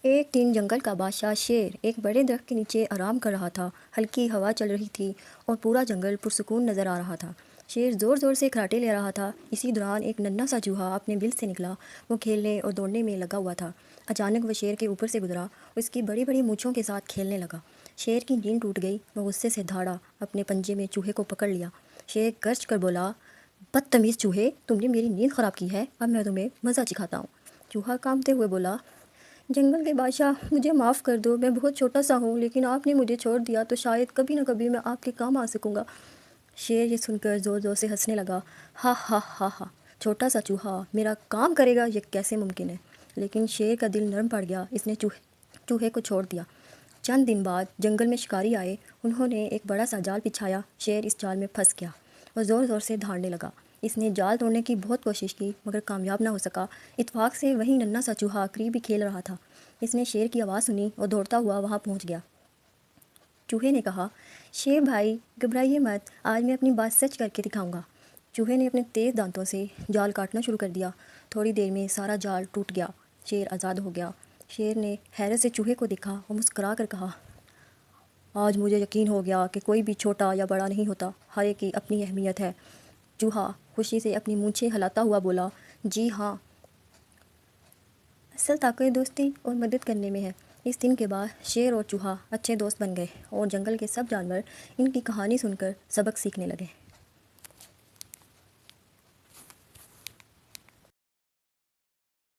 ایک دن جنگل کا بادشاہ شیر ایک بڑے درخت کے نیچے آرام کر رہا تھا۔ ہلکی ہوا چل رہی تھی اور پورا جنگل پرسکون نظر آ رہا تھا۔ شیر زور زور سے کھراٹے لے رہا تھا۔ اسی دوران ایک ننھا سا چوہا اپنے بل سے نکلا۔ وہ کھیلنے اور دوڑنے میں لگا ہوا تھا۔ اچانک وہ شیر کے اوپر سے گزرا اور اس کی بڑی بڑی مونچھوں کے ساتھ کھیلنے لگا۔ شیر کی نیند ٹوٹ گئی۔ وہ غصے سے دھاڑا، اپنے پنجے میں چوہے کو پکڑ لیا۔ شیر گرج کر بولا، بدتمیز چوہے، تم نے میری نیند خراب کی ہے، اب میں تمہیں مزہ چکھاتا ہوں۔ چوہا کانپتے ہوئے بولا، جنگل کے بادشاہ، مجھے معاف کر دو، میں بہت چھوٹا سا ہوں، لیکن آپ نے مجھے چھوڑ دیا تو شاید کبھی نہ کبھی میں آپ کے کام آ سکوں گا۔ شیر یہ سن کر زور زور سے ہنسنے لگا، ہا ہا ہا ہا، چھوٹا سا چوہا میرا کام کرے گا، یہ کیسے ممکن ہے؟ لیکن شیر کا دل نرم پڑ گیا۔ اس نے چوہے کو چھوڑ دیا۔ چند دن بعد جنگل میں شکاری آئے۔ انہوں نے ایک بڑا سا جال بچھایا۔ شیر اس جال میں پھنس گیا اور زور زور سے دھاڑنے لگا۔ اس نے جال توڑنے کی بہت کوشش کی مگر کامیاب نہ ہو سکا۔ اتفاق سے وہیں ننھا سا چوہا قریب ہی کھیل رہا تھا۔ اس نے شیر کی آواز سنی اور دوڑتا ہوا وہاں پہنچ گیا۔ چوہے نے کہا، شیر بھائی، گھبرائیے مت، آج میں اپنی بات سچ کر کے دکھاؤں گا۔ چوہے نے اپنے تیز دانتوں سے جال کاٹنا شروع کر دیا۔ تھوڑی دیر میں سارا جال ٹوٹ گیا۔ شیر آزاد ہو گیا۔ شیر نے حیرت سے چوہے کو دیکھا اور مسکرا کر کہا، آج مجھے یقین ہو گیا کہ کوئی بھی چھوٹا یا بڑا نہیں ہوتا، ہر ایک کی اپنی اہمیت ہے۔ چوہا خوشی سے اپنی مونچھیں ہلاتا ہوا بولا، جی ہاں، اصل طاقت دوستی اور مدد کرنے میں ہے۔ اس دن کے بعد شیر اور چوہا اچھے دوست بن گئے اور جنگل کے سب جانور ان کی کہانی سن کر سبق سیکھنے لگے۔